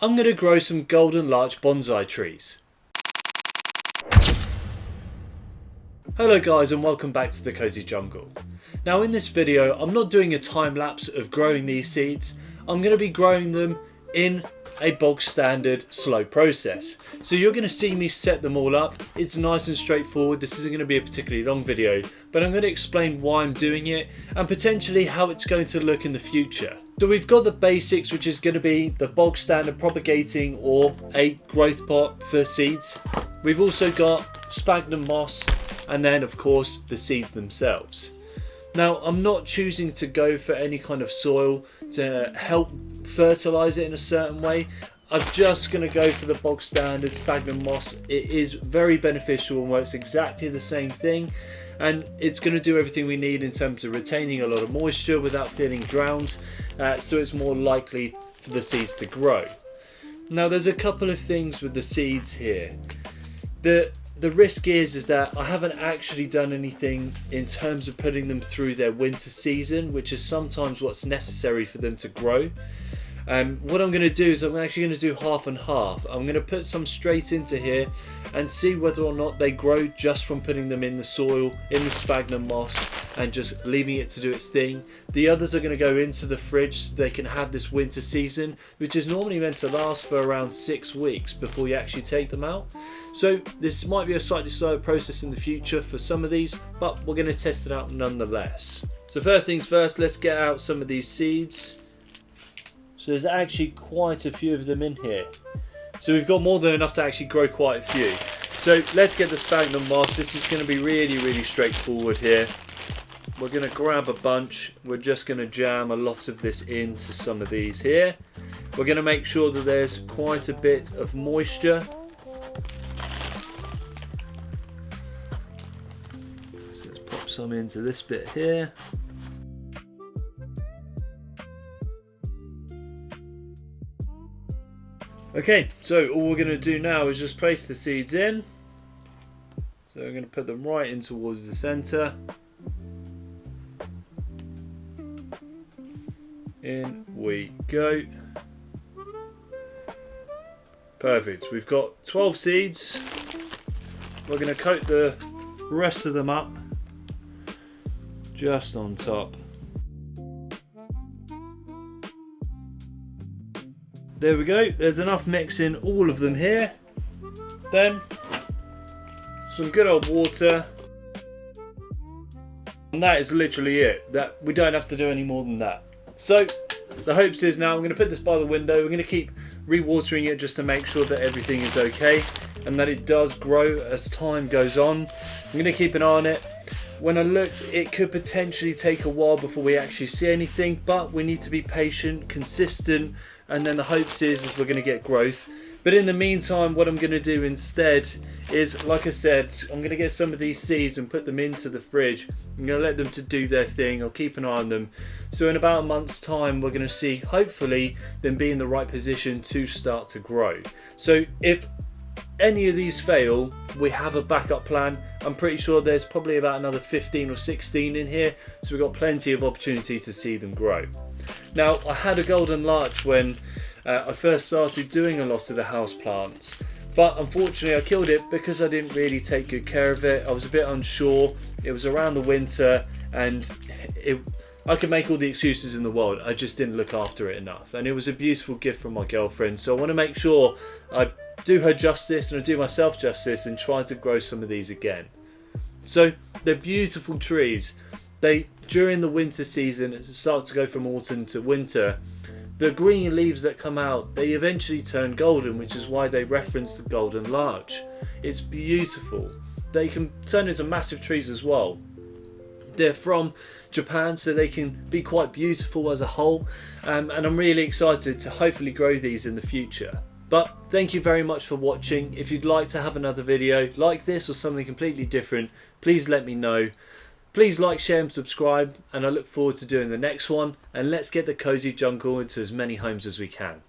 I'm going to grow some golden larch bonsai trees. Hello guys, and welcome back to the Cozy Jungle. Now in this video I'm not doing a time lapse of growing these seeds. I'm going to be growing them in a bog standard slow process. So you're going to see me set them all up. It's nice and straightforward. This isn't going to be a particularly long video, but I'm going to explain why I'm doing it and potentially how it's going to look in the future. So we've got the basics, which is going to be the bog standard propagating or a growth pot for seeds. We've also got sphagnum moss, and then of course the seeds themselves. Now I'm not choosing to go for any kind of soil to help fertilize it in a certain way. I'm just going to go for the bog standard sphagnum moss. It is very beneficial and works exactly the same thing, and it's going to do everything we need in terms of retaining a lot of moisture without feeling drowned, so it's more likely for the seeds to grow. Now there's a couple of things with the seeds here. The risk is that I haven't actually done anything in terms of putting them through their winter season, which is sometimes what's necessary for them to grow. What I'm going to do is I'm actually going to do half and half. I'm going to put some straight into here and see whether or not they grow just from putting them in the soil, in the sphagnum moss, and just leaving it to do its thing. The others are going to go into the fridge so they can have this winter season, which is normally meant to last for around 6 weeks before you actually take them out. So this might be a slightly slower process in the future for some of these, but we're going to test it out nonetheless. So first things first, let's get out some of these seeds. So there's actually quite a few of them in here. So we've got more than enough to actually grow quite a few. So let's get the sphagnum moss. This is going to be really straightforward here. We're going to grab a bunch. We're just going to jam a lot of this into some of these here. We're going to make sure that there's quite a bit of moisture. So let's pop some into this bit here. Okay, so all we're going to do now is just place the seeds in. So we're going to put them right in towards the center. In we go. Perfect. We've got 12 seeds. We're going to coat the rest of them up just on top. There we go. There's enough mix in all of them here. Then some good old water. And that is literally it. That we don't have to do any more than that. So the hopes is now I'm going to put this by the window. We're going to keep re-watering it just to make sure that everything is okay and that it does grow as time goes on. I'm going to keep an eye on it. When I looked, it could potentially take a while before we actually see anything, but we need to be patient, consistent, and then the hopes is we're going to get growth. But in the meantime, what I'm going to do instead is, like I said, I'm going to get some of these seeds and put them into the fridge. I'm going to let them to do their thing. I'll keep an eye on them. So in about a month's time, we're going to see, hopefully, them be in the right position to start to grow. So if any of these fail, we have a backup plan. I'm pretty sure there's probably about another 15 or 16 in here. So we've got plenty of opportunity to see them grow. Now, I had a golden larch when I first started doing a lot of the house plants, but unfortunately I killed it because I didn't really take good care of it. I was a bit unsure. It was around the winter and I could make all the excuses in the world. I just didn't look after it enough, and it was a beautiful gift from my girlfriend, so I want to make sure I do her justice and I do myself justice and try to grow some of these again. So they're beautiful trees. During the winter season, it starts to go from autumn to winter. The green leaves that come out, they eventually turn golden, which is why they reference the golden larch. It's beautiful. They can turn into massive trees as well. They're from Japan, so they can be quite beautiful as a whole, and I'm really excited to hopefully grow these in the future. But thank you very much for watching. If you'd like to have another video like this or something completely different, please let me know. Please like, share and subscribe, and I look forward to doing the next one, and let's get the Cozy Jungle into as many homes as we can.